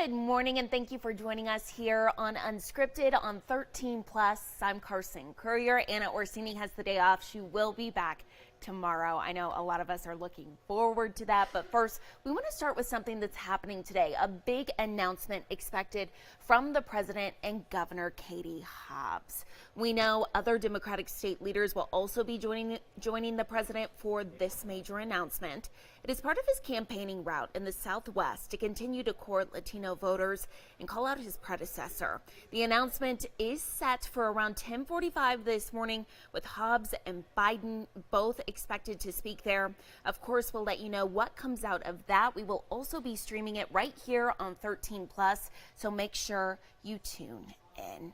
Good morning and thank you for joining us here on Unscripted on 13 Plus. I'm Carson Courier. Anna Orsini has the day off. She will be back tomorrow. I know a lot of us are looking forward to that, but first we want to start with something that's happening today. A big announcement expected from the president and Governor Katie Hobbs. We know other Democratic state leaders will also be joining the president for this major announcement. It is part of his campaigning route in the Southwest to continue to court Latino voters and call out his predecessor. The announcement is set for around 10:45 this morning, with Hobbs and Biden both expected to speak there. Of course, we'll let you know what comes out of that. We will also be streaming it right here on 13 Plus, so make sure you tune in.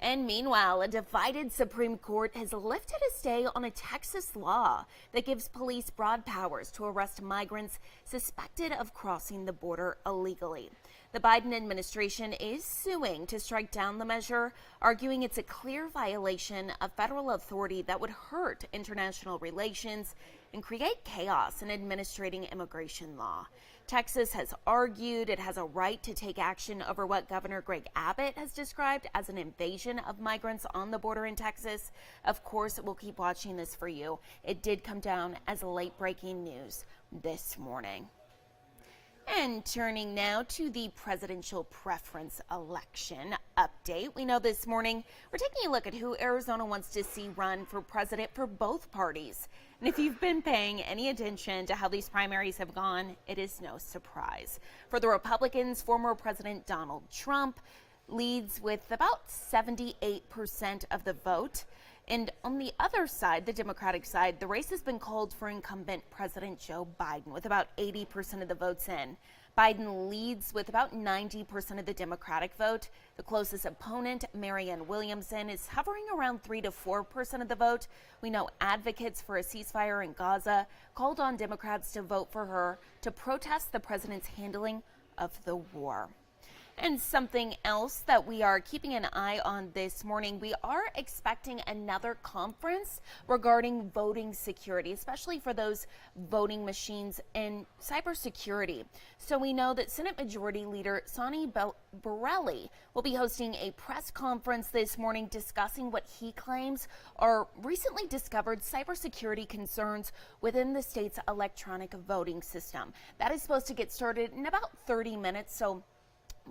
And meanwhile, a divided Supreme Court has lifted a stay on a Texas law that gives police broad powers to arrest migrants suspected of crossing the border illegally. The Biden administration is suing to strike down the measure, arguing it's a clear violation of federal authority that would hurt international relations and create chaos in administrating immigration law. Texas has argued it has a right to take action over what Governor Greg Abbott has described as an invasion of migrants on the border in Texas. Of course, we'll keep watching this for you. It did come down as late breaking news this morning. And turning now to the presidential preference election update. We know this morning we're taking a look at who Arizona wants to see run for president for both parties. And if you've been paying any attention to how these primaries have gone, it is no surprise. For the Republicans, former President Donald Trump leads with about 78% of the vote. And on the other side, the Democratic side, the race has been called for incumbent President Joe Biden with about 80% of the votes in. Biden leads with about 90% of the Democratic vote. The closest opponent, Marianne Williamson, is hovering around 3 to 4% of the vote. We know advocates for a ceasefire in Gaza called on Democrats to vote for her to protest the president's handling of the war. And something else that we are keeping an eye on this morning, we are expecting another conference regarding voting security, especially for those voting machines and cybersecurity. So we know that Senate Majority Leader Sonny Borelli will be hosting a press conference this morning discussing what he claims are recently discovered cybersecurity concerns within the state's electronic voting system. That is supposed to get started in about 30 minutes, so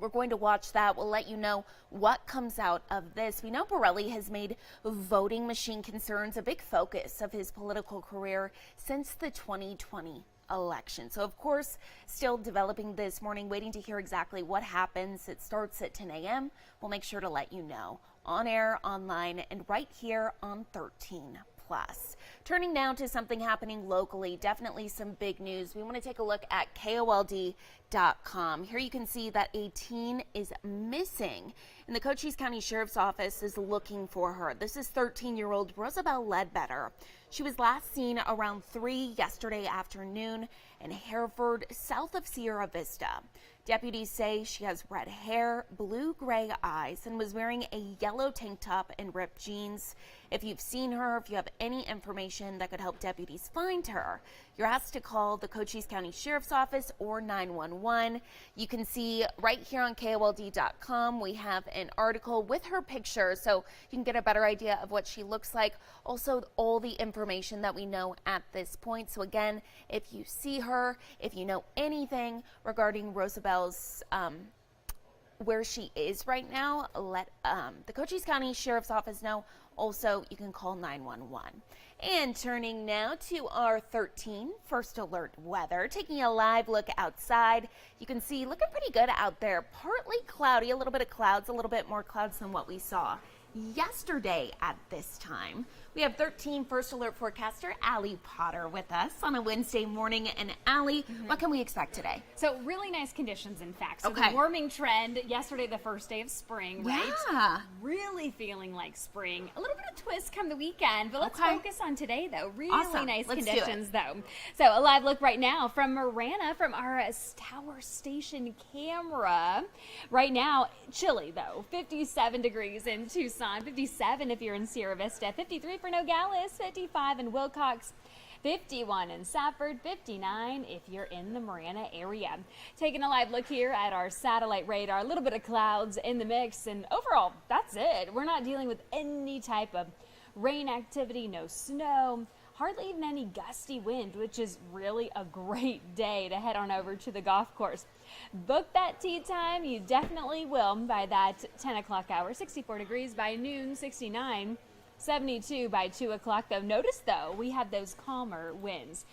we're going to watch that. We'll let you know what comes out of this. We know Borelli has made voting machine concerns a big focus of his political career since the 2020 election. So, of course, still developing this morning, waiting to hear exactly what happens. It starts at 10 a.m. We'll make sure to let you know on air, online, and right here on 13 Plus. Turning now to something happening locally, definitely some big news. We want to take a look at KOLD.com. Here you can see that a teen is missing, and the Cochise County Sheriff's Office is looking for her. This is 13-year-old Rosabelle Ledbetter. She was last seen around 3 yesterday afternoon in Hereford, south of Sierra Vista. Deputies say she has red hair, blue-gray eyes, and was wearing a yellow tank top and ripped jeans. If you've seen her, if you have any information that could help deputies find her, you're asked to call the Cochise County Sheriff's Office or 911. You can see right here on KOLD.com, we have an article with her picture, so you can get a better idea of what she looks like. Also, all the information that we know at this point. So again, if you see her, if you know anything regarding Rosabelle's where she is right now, let the Cochise County Sheriff's Office know. Also, you can call 911. And turning now to our 13 First Alert weather, taking a live look outside. You can see looking pretty good out there. Partly cloudy, a little bit of clouds, a little bit more clouds than what we saw yesterday at this time. We have 13 First Alert forecaster Allie Potter with us on a Wednesday morning. And Allie, what can we expect today? So really nice conditions, in fact. So Okay. the warming trend, yesterday the first day of spring, right? Yeah. Really feeling like spring. A little bit of twist come the weekend, but let's Okay. focus on today though. Really Awesome. nice Let's do it. conditions though. So a live look right now from Marana from our tower station camera. Right now, chilly though. 57 degrees in Tucson, 57 if you're in Sierra Vista, 53 for Nogales, 55 in Wilcox. 51 in Safford, 59 if you're in the Marana area. Taking a live look here at our satellite radar, a little bit of clouds in the mix, and overall, that's it. We're not dealing with any type of rain activity, no snow, hardly even any gusty wind, which is really a great day to head on over to the golf course. Book that tee time. You definitely will by that 10 o'clock hour. 64 degrees by noon, 69. 72 by 2 o'clock, though. Notice, though, we have those calmer winds.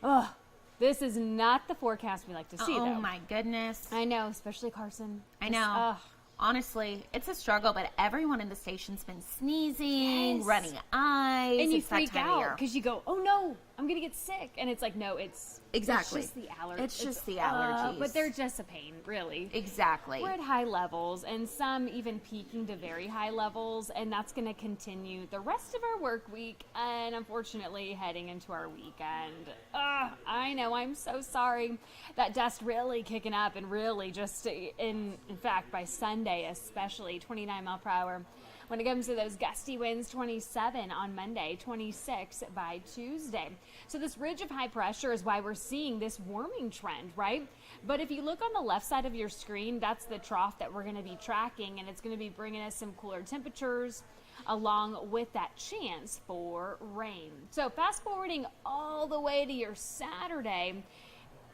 Oh, this is not the forecast we like to see, though. Oh, my goodness. I know, especially Carson. I know. Honestly, it's a struggle, but everyone in the station's been sneezing, Yes. running eyes. And you It's that freak time of out year. because you go, oh no, I'm going to get sick. And it's like, no, it's Exactly. just the allergies. It's just the allergies. But they're just a pain, really. Exactly. We're at high levels, and some even peaking to very high levels, and that's going to continue the rest of our work week, and unfortunately heading into our weekend. I know, I'm so sorry. That dust really kicking up, and really just, in fact, by Sunday especially, 29 mile per hour. When it comes to those gusty winds, 27 on Monday, 26 by Tuesday. So this ridge of high pressure is why we're seeing this warming trend, right? But if you look on the left side of your screen, that's the trough that we're going to be tracking, and it's going to be bringing us some cooler temperatures along with that chance for rain. So fast forwarding all the way to your Saturday,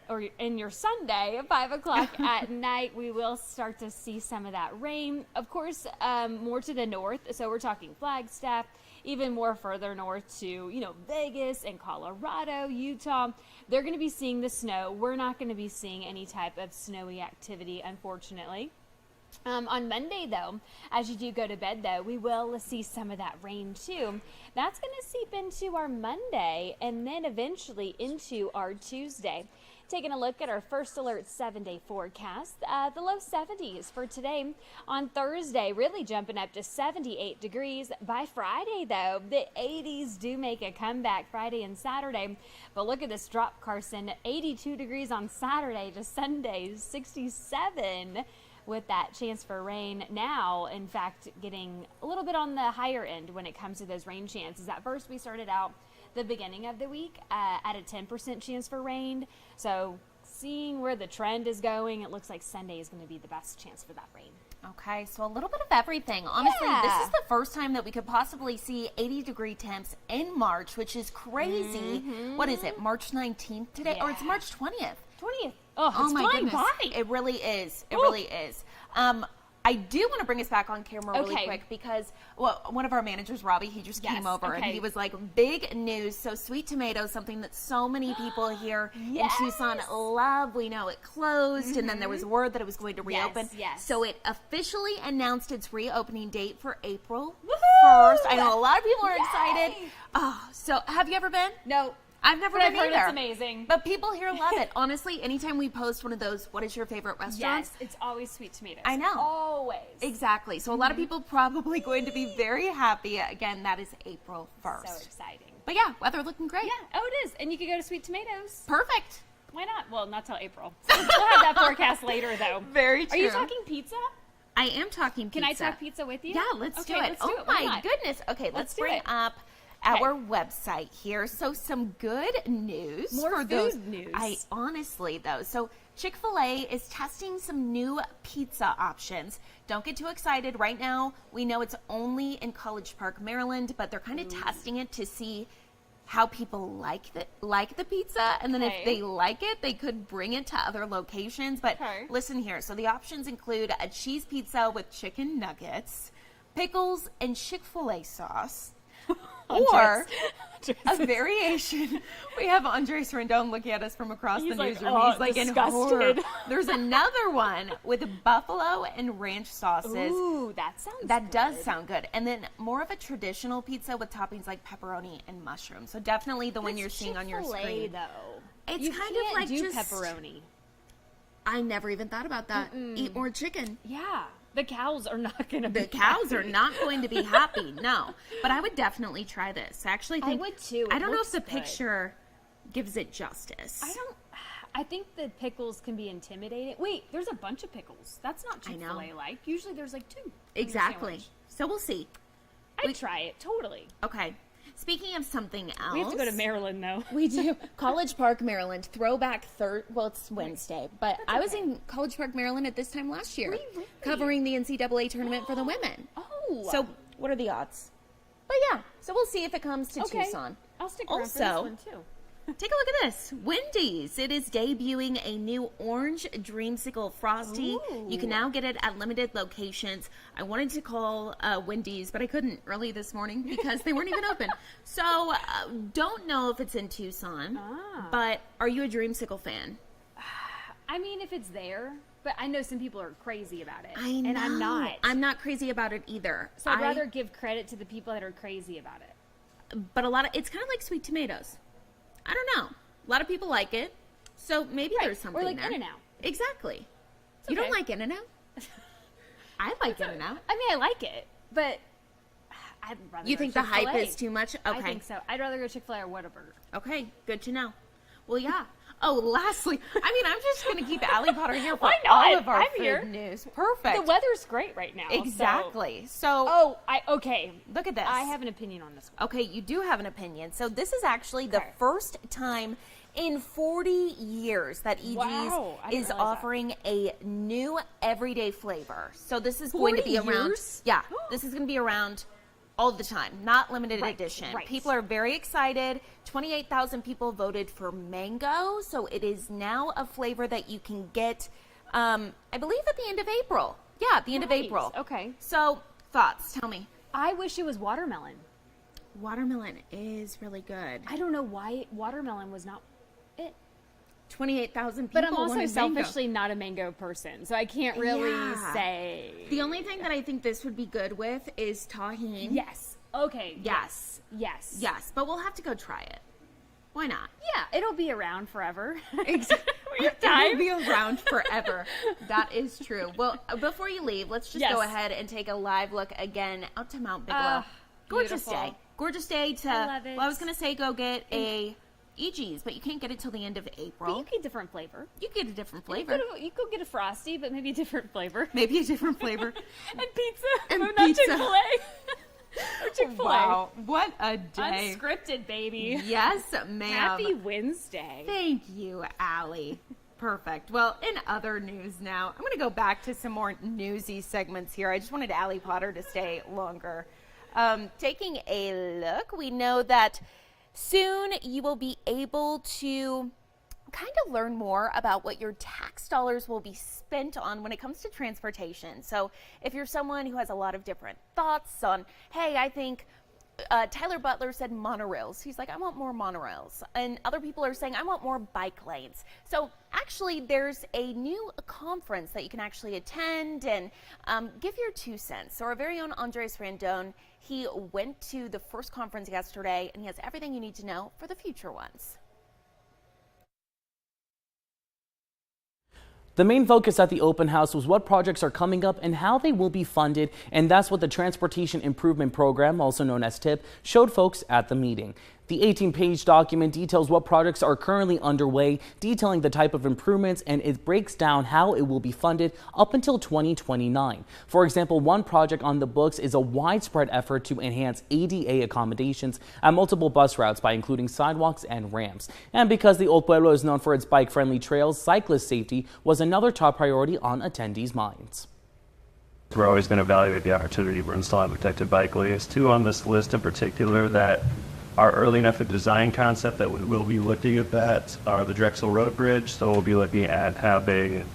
or in your Sunday at 5 o'clock at night, we will start to see some of that rain. Of course, more to the north. So we're talking Flagstaff, even more further north to, Vegas and Colorado, Utah. They're going to be seeing the snow. We're not going to be seeing any type of snowy activity, unfortunately. On Monday, though, as you do go to bed, though, we will see some of that rain, too. That's going to seep into our Monday and then eventually into our Tuesday. Taking a look at our first alert 7-day forecast, the low 70s for today. On Thursday, really jumping up to 78 degrees. By Friday, though, the 80s do make a comeback Friday and Saturday. But look at this drop, Carson. 82 degrees on Saturday to Sunday, 67 with that chance for rain. Now, in fact, getting a little bit on the higher end when it comes to those rain chances. At first, we started out the beginning of the week at a 10% chance for rain. So seeing where the trend is going, it looks like Sunday is going to be the best chance for that rain. Okay, so a little bit of everything. Honestly, Yeah. This is the first time that we could possibly see 80-degree temps in March, which is crazy. What is it, March 19th today? Or it's Yeah. March 20th. 20th. Oh, it's my flying goodness. by. It really is. It Ooh. really is. I do want to bring us back on camera really Okay. quick because one of our managers, Robbie, he just came Yes, over and okay. he was like, big news. So sweet tomatoes, something that so many people here Yes. in Tucson love. We know it closed and then there was word that it was going to reopen. yes. So it officially announced its reopening date for April Woohoo! 1st. I know a lot of people are Yay! excited. Oh, so have you ever been? No. I've never But I've been heard either. it's amazing. But people here love it. Honestly, anytime we post one of those, what is your favorite restaurants? Yes, it's always sweet tomatoes. I know. Always. Exactly. So a lot of people probably going to be very happy. Again, that is April 1st. So exciting. But yeah, weather looking great. Yeah. Oh, it is. And you can go to Sweet Tomatoes. Perfect. Why not? Well, not till April. So we'll have that forecast later, though. Very Are you true. talking pizza? I am talking pizza. Can I talk pizza with you? Yeah, let's Okay, do it. let's do Oh it. Why my not? goodness. Okay, let's do bring it. up our website here. So some good news More for food those news. I honestly though. So Chick-fil-A is testing some new pizza options. Don't get too excited right now. We know it's only in College Park, Maryland, but they're kind of testing it to see how people like the pizza, and then Okay. if they like it, they could bring it to other locations. But Okay. listen here. So the options include a cheese pizza with chicken nuggets, pickles, and Chick-fil-A sauce. Or a variation. We have Andres Rendon looking at us from across the He's like, newsroom. "Oh, He's like in disgusted." horror. There's another one with buffalo and ranch sauces. Ooh, that sounds That does good. sound good. And then more of a traditional pizza with toppings like pepperoni and mushroom. So definitely the one That's you're seeing on your Chick-fil-A, screen. though. It's You kind of can't like do just pepperoni. I never even thought about that. Eat more chicken. Yeah, the cows are not going to be. The cows are happy. not going to be happy, no. But I would definitely try this. I actually think would too. I It don't know if looks the good. picture gives it justice. I think the pickles can be intimidating. Wait, there's a bunch of pickles. That's not I know. Chick-fil-A like. Usually there's like 2. in the Exactly. sandwich. So we'll see. I'd try it, totally. Okay. Speaking of something else. We have to go to Maryland, though. We do. College Park, Maryland. Throwback well, it's Wednesday, but I was in College Park, Maryland at this time last year. Were you really? Covering the NCAA tournament for the women. Oh. So what are the odds? But yeah, so we'll see if it comes to Tucson. I'll stick around for this one, too. Take a look at this. Wendy's. It is debuting a new orange dreamsicle frosty. Ooh. You can now get it at limited locations. I wanted to call Wendy's, but I couldn't early this morning because they weren't even open. So don't know if it's in Tucson, but are you a dreamsicle fan? I mean, if it's there, but I know some people are crazy about it. I know. And I'm not. I'm not crazy about it either. So I'd rather give credit to the people that are crazy about it. But it's kind of like sweet tomatoes. I don't know. A lot of people like it, so maybe there's something or like there. In-N-Out. Exactly. It's You okay. don't like In-N-Out? I like In-N-Out. I mean, I like it, but I'd rather You go think to the hype Chick-fil-A. is too much? Okay. I think so. I'd rather go Chick-fil-A or Whataburger. Okay, good to know. Well, yeah. Oh, lastly, I mean, I'm just going to keep Allie Potter here for Why not? all of our I'm food here. news. Perfect. The weather's great right now. Exactly. So, okay. Look at this. I have an opinion on this one. Okay, you do have an opinion. So this is actually the first time in 40 years that EG's Wow, I didn't is realize offering a new everyday flavor. So this is going to be 40 around. years? Yeah, this is going to be around all the time, not limited Right, edition. right. People are very excited. 28,000 people voted for mango, so it is now a flavor that you can get, I believe, at the end of April. Yeah, at the end of Nice, April. okay. So, thoughts? Tell me. I wish it was watermelon. Watermelon is really good. I don't know why watermelon was not it. 28,000 people. But I'm also wanted mango. selfishly not a mango person, so I can't really Yeah. say. The only thing that I think this would be good with is tahini. Yes. Okay. Yes. Yes. Yes, but we'll have to go try it. Why not? Yeah, it'll be around forever. Exactly. We have It will time. be around forever. That is true. Well, before you leave, let's just go Yes. ahead and take a live look again out to Mount Bigelow. Gorgeous beautiful. day. Gorgeous day to, I love it. well, I was going to say go get a EG's, but you can't get it till the end of But April. you get a different flavor. You get a different You flavor. could get a frosty, but maybe a different flavor. Maybe a different flavor. And pizza. And no, pizza. Not Chick-fil-A. Or Chick-fil-A. Wow, what a day. Unscripted, baby. Yes, ma'am. Happy Wednesday. Thank you, Allie. Perfect. Well, in other news now, I'm going to go back to some more newsy segments here. I just wanted Allie Potter to stay longer. Taking a look, we know that soon you will be able to kind of learn more about what your tax dollars will be spent on when it comes to transportation. So if you're someone who has a lot of different thoughts on, hey, I think Tyler Butler said monorails. He's like, I want more monorails. And other people are saying, I want more bike lanes. So actually, there's a new conference that you can actually attend and give your 2 cents. So our very own Andres Randon, he went to the first conference yesterday, and he has everything you need to know for the future ones. The main focus at the open house was what projects are coming up and how they will be funded, and that's what the Transportation Improvement Program, also known as TIP, showed folks at the meeting. The 18-page document details what projects are currently underway, detailing the type of improvements, and it breaks down how it will be funded up until 2029. For example, one project on the books is a widespread effort to enhance ADA accommodations at multiple bus routes by including sidewalks and ramps. And because the Old Pueblo is known for its bike-friendly trails, cyclist safety was another top priority on attendees' minds. We're always going to evaluate the opportunity for installing protected bike lanes. 2 on this list in particular that are early enough a design concept that we will be looking at that are the Drexel Road Bridge. So we'll be looking at having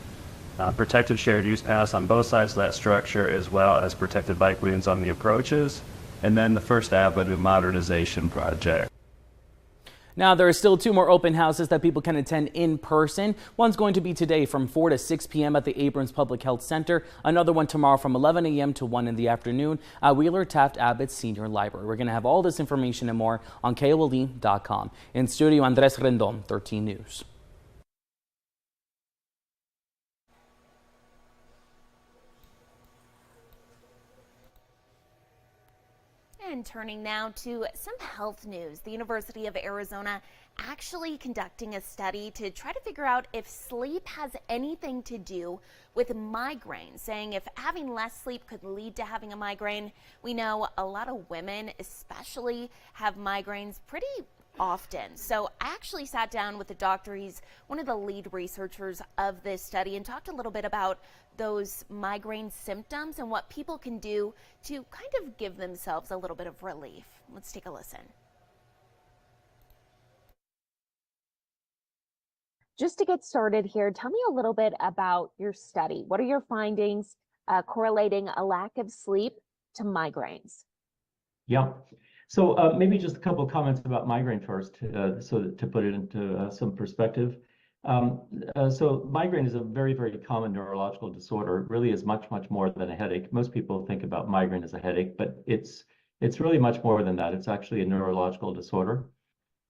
protected shared use paths on both sides of that structure, as well as protected bike lanes on the approaches. And then the First Avenue modernization project. Now, there are still 2 more open houses that people can attend in person. One's going to be today from 4 to 6 p.m. at the Abrams Public Health Center. Another one tomorrow from 11 a.m. to 1 in the afternoon at Wheeler Taft Abbott Senior Library. We're going to have all this information and more on KOLE.com. In studio, Andres Rendon, 13 News. And turning now to some health news. The University of Arizona actually conducting a study to try to figure out if sleep has anything to do with migraines, saying if having less sleep could lead to having a migraine. We know a lot of women especially have migraines pretty often. So I actually sat down with the doctor. He's one of the lead researchers of this study and talked a little bit about those migraine symptoms and what people can do to kind of give themselves a little bit of relief. Let's take a listen. Just to get started here, tell me a little bit about your study. What are your findings correlating a lack of sleep to migraines? Yeah. So maybe just a couple of comments about migraine first, so to put it into some perspective. So migraine is a very, very common neurological disorder. It really is much, much more than a headache. Most people think about migraine as a headache, but it's really much more than that. It's actually a neurological disorder.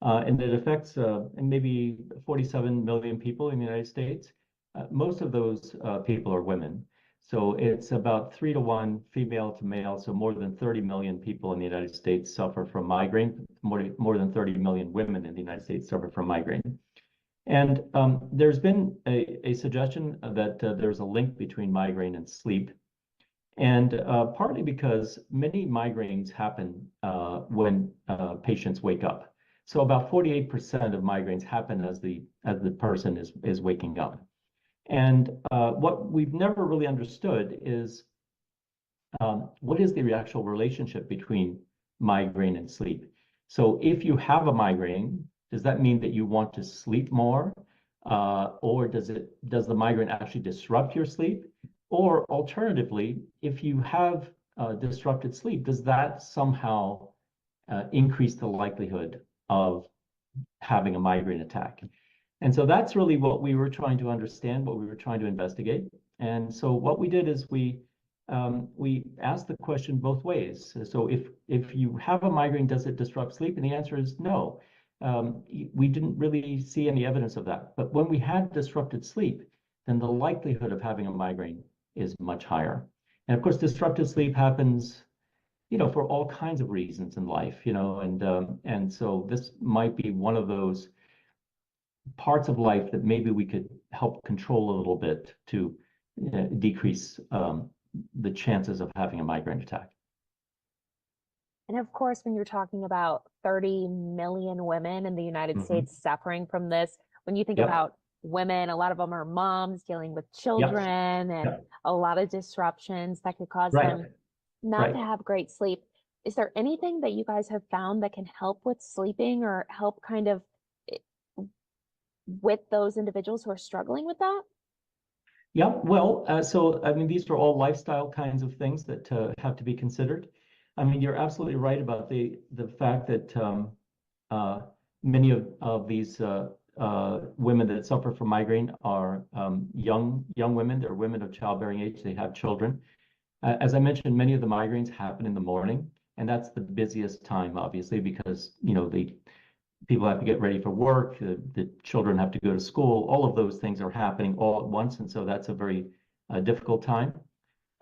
And it affects maybe 47 million people in the United States. Most of those people are women. So it's about 3 to 1 female to male. So more than 30 million people in the United States suffer from migraine. More than 30 million women in the United States suffer from migraine. And there's been a suggestion that there's a link between migraine and sleep. And partly because many migraines happen when patients wake up. So about 48% of migraines happen as the person is waking up. And what we've never really understood is what is the actual relationship between migraine and sleep? So if you have a migraine, does that mean that you want to sleep more? Or does the migraine actually disrupt your sleep? Or alternatively, if you have disrupted sleep, does that somehow increase the likelihood of having a migraine attack? And so that's really what we were trying to understand, what we were trying to investigate. And so what we did is we asked the question both ways. So if you have a migraine, does it disrupt sleep? And the answer is no. We didn't really see any evidence of that. But when we had disrupted sleep, then the likelihood of having a migraine is much higher. And of course, disrupted sleep happens, for all kinds of reasons in life, and so this might be one of those parts of life that maybe we could help control a little bit to decrease the chances of having a migraine attack. And of course, when you're talking about 30 million women in the United States suffering from this, when you think about women, a lot of them are moms dealing with children and a lot of disruptions that could cause them not to have great sleep. Is there anything that you guys have found that can help with sleeping or help kind of with those individuals who are struggling with that? Yeah, well, so I mean, these are all lifestyle kinds of things that have to be considered. I mean, you're absolutely right about the fact that many of these women that suffer from migraine are young women. They're women of childbearing age. They have children. As I mentioned, many of the migraines happen in the morning, and that's the busiest time, obviously, because the people have to get ready for work, the children have to go to school. All of those things are happening all at once, and so that's a very difficult time.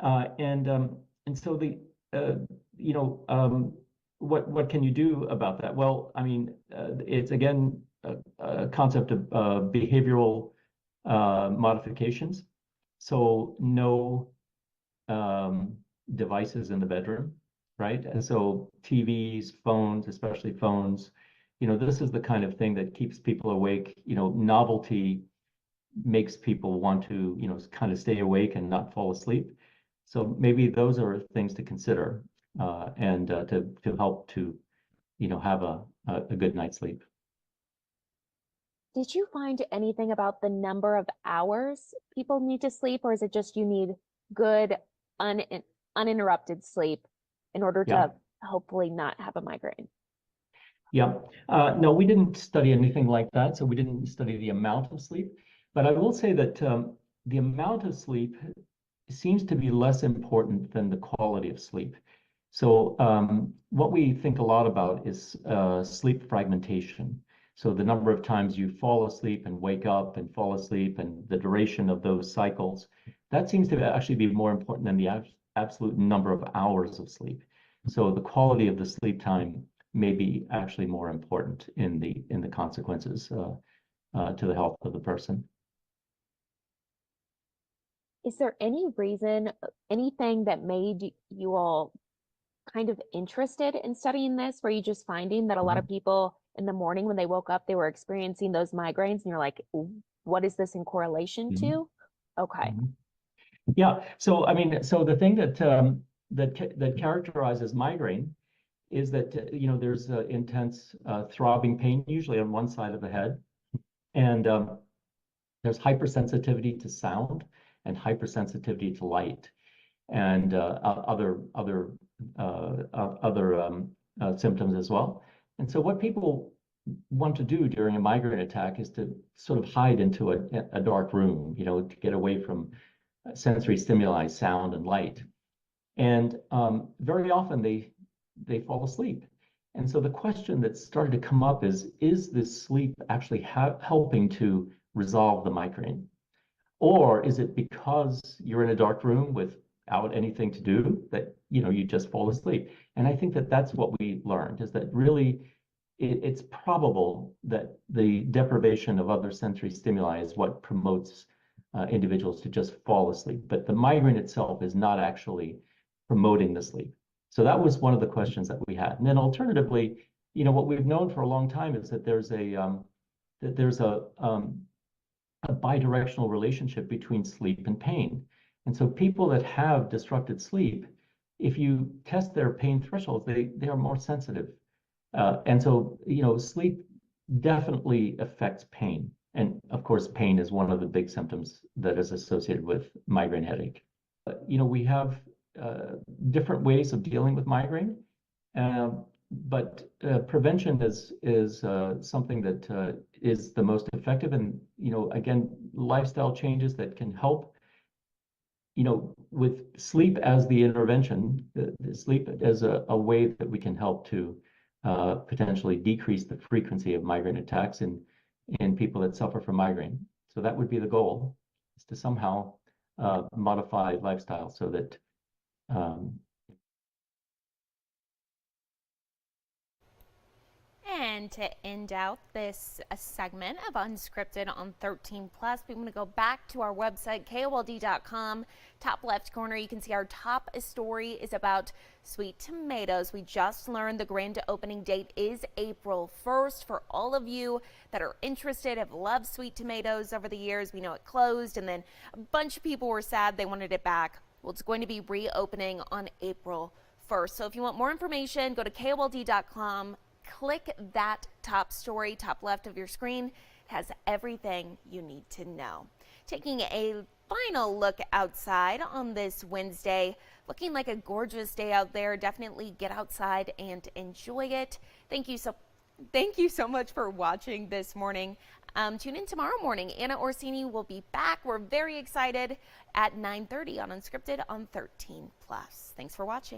And so what can you do about that? Well, I mean, it's again a concept of behavioral modifications. So no devices in the bedroom, right? And so TVs, phones, especially phones, this is the kind of thing that keeps people awake. Novelty makes people want to, kind of stay awake and not fall asleep. So maybe those are things to consider and to help to, have a good night's sleep. Did you find anything about the number of hours people need to sleep, or is it just you need good, uninterrupted sleep in order to hopefully not have a migraine? Yeah, no, we didn't study anything like that. So we didn't study the amount of sleep. But I will say that the amount of sleep seems to be less important than the quality of sleep. So what we think a lot about is sleep fragmentation. So the number of times you fall asleep and wake up and fall asleep and the duration of those cycles, that seems to actually be more important than the absolute number of hours of sleep. So the quality of the sleep time may be actually more important in the consequences to the health of the person. Is there any reason, anything that made you all kind of interested in studying this? Were you just finding that a lot of people in the morning when they woke up, they were experiencing those migraines, and you're like, what is this in correlation Mhm. to? Okay. Mhm. Yeah. So I mean, so the thing that characterizes migraine is that there's intense throbbing pain, usually on one side of the head, and there's hypersensitivity to sound and hypersensitivity to light, and other symptoms as well. And so what people want to do during a migraine attack is to sort of hide into a dark room, to get away from sensory stimuli, sound and light. And very often they fall asleep. And so the question that started to come up is this sleep actually helping to resolve the migraine? Or is it because you're in a dark room without anything to do that, you just fall asleep? And I think that that's what we learned, is that really it's probable that the deprivation of other sensory stimuli is what promotes individuals to just fall asleep. But the migraine itself is not actually promoting the sleep. So that was one of the questions that we had. And then alternatively, what we've known for a long time is that there's a bidirectional relationship between sleep and pain. And so people that have disrupted sleep, if you test their pain thresholds, they are more sensitive. And so, sleep definitely affects pain. And of course, pain is one of the big symptoms that is associated with migraine headache. We have different ways of dealing with migraine, but prevention is something that is the most effective. And again, lifestyle changes that can help. With sleep as the intervention, the sleep as a way that we can help to potentially decrease the frequency of migraine attacks in people that suffer from migraine. So that would be the goal, is to somehow modify lifestyle so that And to end out this segment of Unscripted on 13 Plus, we want to go back to our website, KOLD.com. Top left corner, you can see our top story is about sweet tomatoes. We just learned the grand opening date is April 1st. For all of you that are interested, have loved sweet tomatoes over the years, we know it closed, and then a bunch of people were sad they wanted it back. Well, it's going to be reopening on April 1st. So if you want more information, go to KOLD.com. Click that top story, top left of your screen. It has everything you need to know. Taking a final look outside on this Wednesday. Looking like a gorgeous day out there. Definitely get outside and enjoy it. Thank you so much for watching this morning. Tune in tomorrow morning. Anna Orsini will be back. We're very excited at 9:30 on Unscripted on 13 Plus. Thanks for watching.